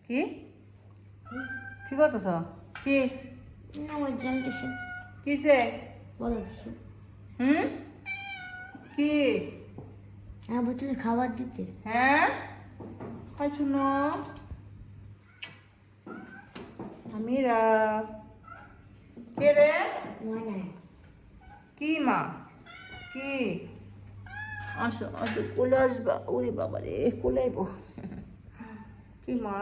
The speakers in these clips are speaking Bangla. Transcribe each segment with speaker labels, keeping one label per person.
Speaker 1: কি কি করতেছ? কি
Speaker 2: আমার জানতেছে
Speaker 1: কিসে?
Speaker 2: বলো কিছু।
Speaker 1: কি?
Speaker 2: আমার বোতলে খাবার দিতে।
Speaker 1: হ্যাঁ খাইছো না? আমিরা কে রে?
Speaker 2: না
Speaker 1: কি মা? কি? আসো আসো, কোলে আসবা। ওরে বাবা রে, কোলে আইব। কি মা?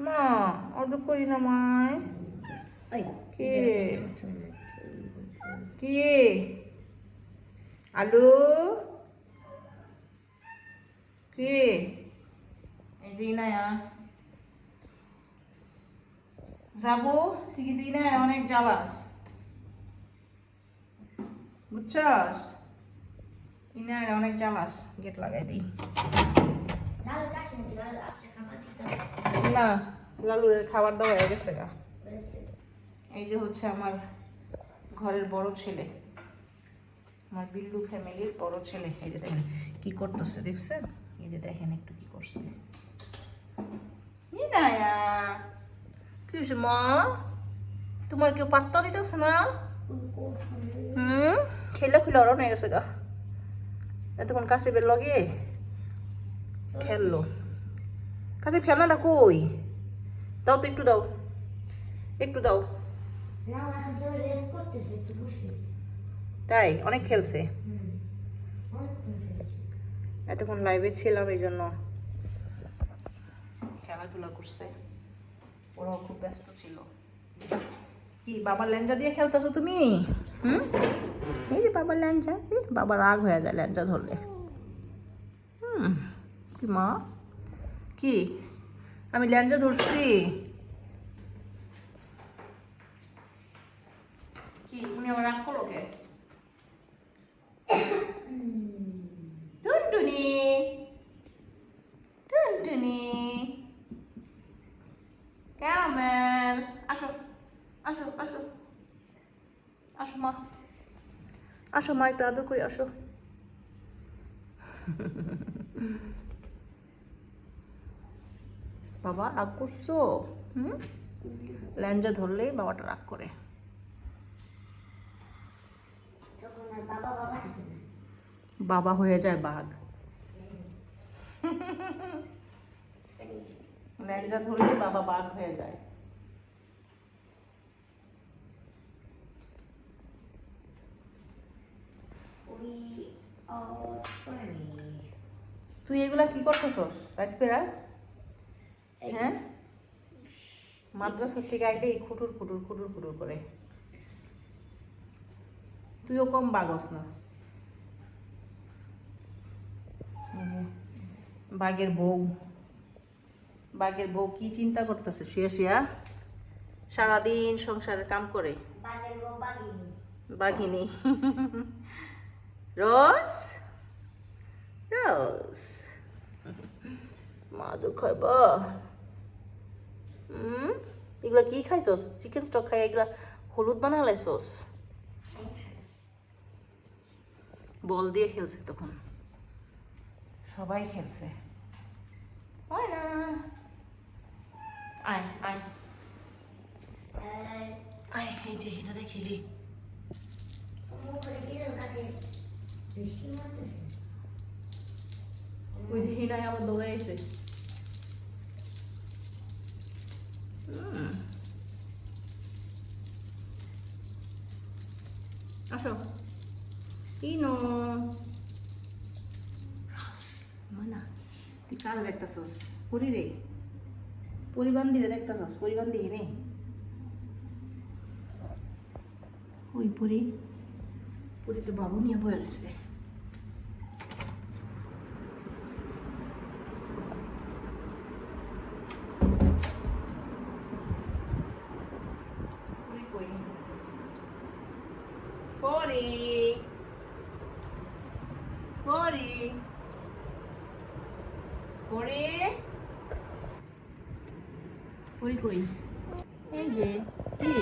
Speaker 1: মা অর্ডার করি না মায়।
Speaker 2: ওই
Speaker 1: কি কি আলু? কি এই যে ইনায়া যাবো ঠিকই তুই না অনেক জ্বালাস, বুঝছস? ইনায়া অনেক জ্বালাস, গেট লাগাই দিই।
Speaker 2: লাল কাছে নাকি লাল আসলে খাবার দিতে
Speaker 1: না, লালুর খাবার দাওয়া হয়ে গেছে গা।
Speaker 2: বলেছে।
Speaker 1: এই যে হচ্ছে আমার ঘরের বড় ছেলে, আমার বিল্লু ফ্যামিলির বড় ছেলে। এই যে দেখেন কি করতেছে, দেখছেন? এই যে দেখেন একটু কি করছে। ইনায়া কি হয়েছে মা? তোমার কেউ পাত্তা দিতেছে না? খেলে খুলে অরণ হয়ে গেছে গা। এতক্ষণ কাশিবের লগে খেললো। কাশিব খেলনাটা কই? দাও তো, একটু দাও, একটু দাও।
Speaker 2: না এখন জোরে রেস করতেছে একটু বসে।
Speaker 1: তাই অনেক খেলছে।
Speaker 2: অনেকক্ষণ খেলেছে।
Speaker 1: এতক্ষণ লাইভে ছিলাম, এই জন্য খেলাধুলা করছে। ওরাও খুব ব্যস্ত ছিল। কি বাবার ল্যাঞ্জা দিয়ে খেলতেছো তুমি? এই যে বাবার ল্যাঞ্জা, বাবা রাগ হয়ে যায় ল্যাঞ্জা ধরলে। কি মা? কি আমি ল্যাঞ্জা ধরছি? কি তুমি আবার রাগ করো কে? টুনটুনি টুনটুনি ক্যারামেল, আসো আসো আসো আসো মা, আসো মা, একটু আদর করি, আসো। বাবা রাগ করছো? ল্যাঞ্জা ধরলেই বাবাটা রাগ করে।
Speaker 2: তখন আর বাবা বাবা থাকে না।
Speaker 1: বাবা হয়ে যায় বাঘ। ল্যাঞ্জা ধরলেই বাবা বাঘ হয়ে যায়।
Speaker 2: We are funny.
Speaker 1: তুই এগুলা কি করতেছস রাত পেরা? হ্যাঁ, মাদ্রাসা থেকে আইলে এই খুটুর খুটুর খুটুর খুটুর করে। তুইও কম বাগস না। বাঘের বউ, বাঘের বউ কি চিন্তা করতেছে শুয়ে শুয়া? সারাদিন সংসারের কাম করে।
Speaker 2: বাঘের বউ বাঘিনী।
Speaker 1: বাঘিনী। রোজ রোজ মাদুর খাইবা? এগুলা কি খাইছস? চিকেন স্টক খাই এগুলা হলুদ বানালাইছস? বল দিয়ে খেলছে তখন, সবাই খেলছে। হয় না, আয় আয় আয়, এই যে এটাতে খেলি। ওই যে হিনায় আবার দৌড়ে এসে। আসো ইনো মানা, তুই কার দেখতেছস? পরি রে, পরিবান্ধি রে দেখতেছস? পরিবান্ধি রে ওই পরি, পরি তো বাবু নিয়ে বয়ে রয়েছে। পরি পরি পরি পরি কই? এই যে কি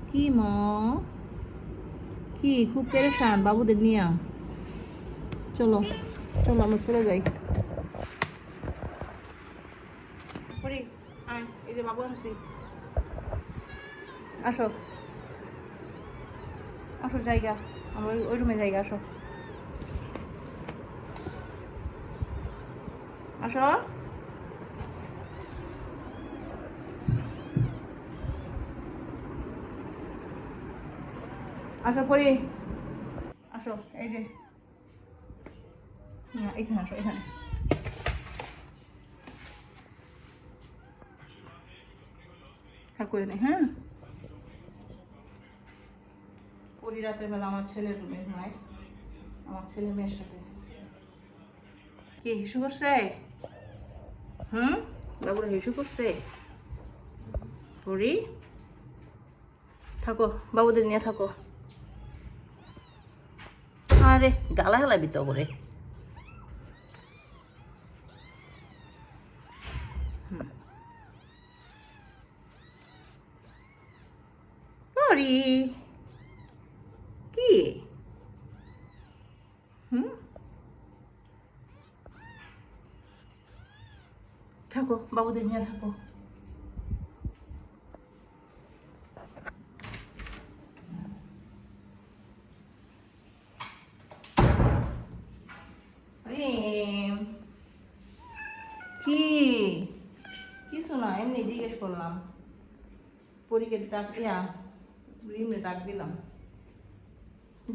Speaker 1: কি মা, কি খুব পেরেশান বাবুদের নিয়ে? চলো চলো আমরা চলে যাই। পরি আয়, এই যে বাবু আনছি, আসো আসো জায়গা, আমরা ওই রুমে জায়গা, আসো আসো আসো পরি, আসো এই যে না এখানে আসো, এখানে থাকো এনে। হ্যাঁ, পরি রাতের বেলা আমার ছেলের রুমে ঘুমায়, আমার ছেলে মেয়ের সাথে। কি হিসু করছে? বাবুরা হিসু করছে? পরি থাকো, বাবুদের নিয়ে থাকো। আরে গালা হেলাবি তো করে। পরি কি থাকো, বাবুদের নিয়ে থাকো। রিম কি কিছু না, এমনি জিজ্ঞেস করলাম। পরীকে ডাক দিয়া রিমে ডাক দিলাম।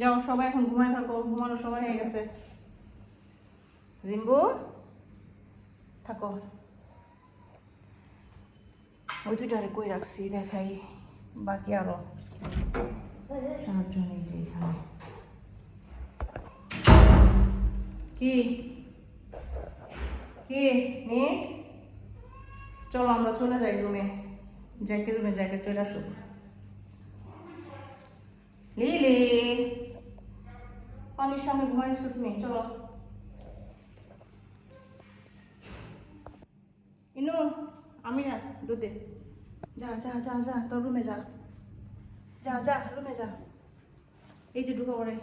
Speaker 1: যাও সবাই এখন ঘুমায় থাকো, ঘুমানোর সময় হয়ে গেছে। জিম্বু থাকো। ওই দুইটারে কই রাখছি দেখাই, বাকি আরো 7 জন এই যে এখানে। কি কি নে চলো আমরা চলে যাই রুমে, জ্যাকের রুমে, জ্যাকেট চলে আসো। লিলি পানির সামনে ঘুমাইছো তুমি, চলো। ইনু আমি না দুধে যা যা যা যা তোর রুমে যা, যা যা রুমে যা। এই যে ঢুকা পড়ে,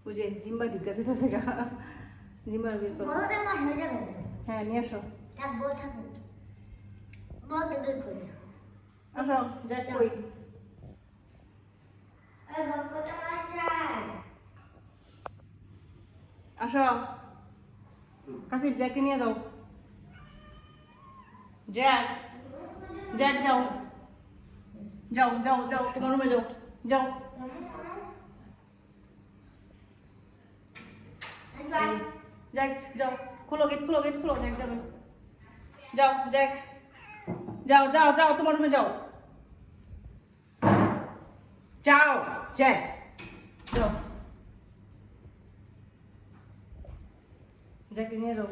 Speaker 1: ওই যে জিম্বা ঢুকে যেতেছে গা, জিম্বার বের করো।
Speaker 2: বলতে মাস হয়ে যাবে।
Speaker 1: হ্যাঁ নিয়ে আসো,
Speaker 2: থাকবো থাকবো। বলতে বের করে।
Speaker 1: আসো জ্যাক কই?
Speaker 2: এই ভক্তটা মাস যায়।
Speaker 1: আসো কাশিফ, জ্যাককে নিয়ে যাও। জ্যাক, জ্যাক যাও যাও যাও যাও, তোমার রুমে যাও, যাও। জ্যাক যাও, খোলো গেট, খোলো গেট, খোলো, জ্যাক যাবে। যাও জ্যাক, যাও যাও যাও, তোমার রুমে যাও, যাও জ্যাক যাও, জ্যাককে নিয়ে যাও।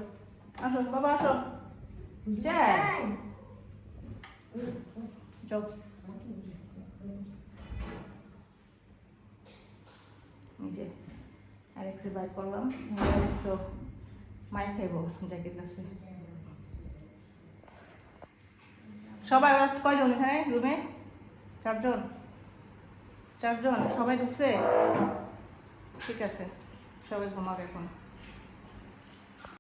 Speaker 1: আসো বাবা আসো, জ্যাক যাও। এই যে অ্যালেক্সের বাইক করলাম, অ্যালেক্স তো মাইর খাইব জ্যাকের কাছে। সবাই ওরা কয়জন এখানে রুমে? 4 জন, 4 জন সবাই ঢুকছে? ঠিক আছে, সবাই ঘুমাক এখন।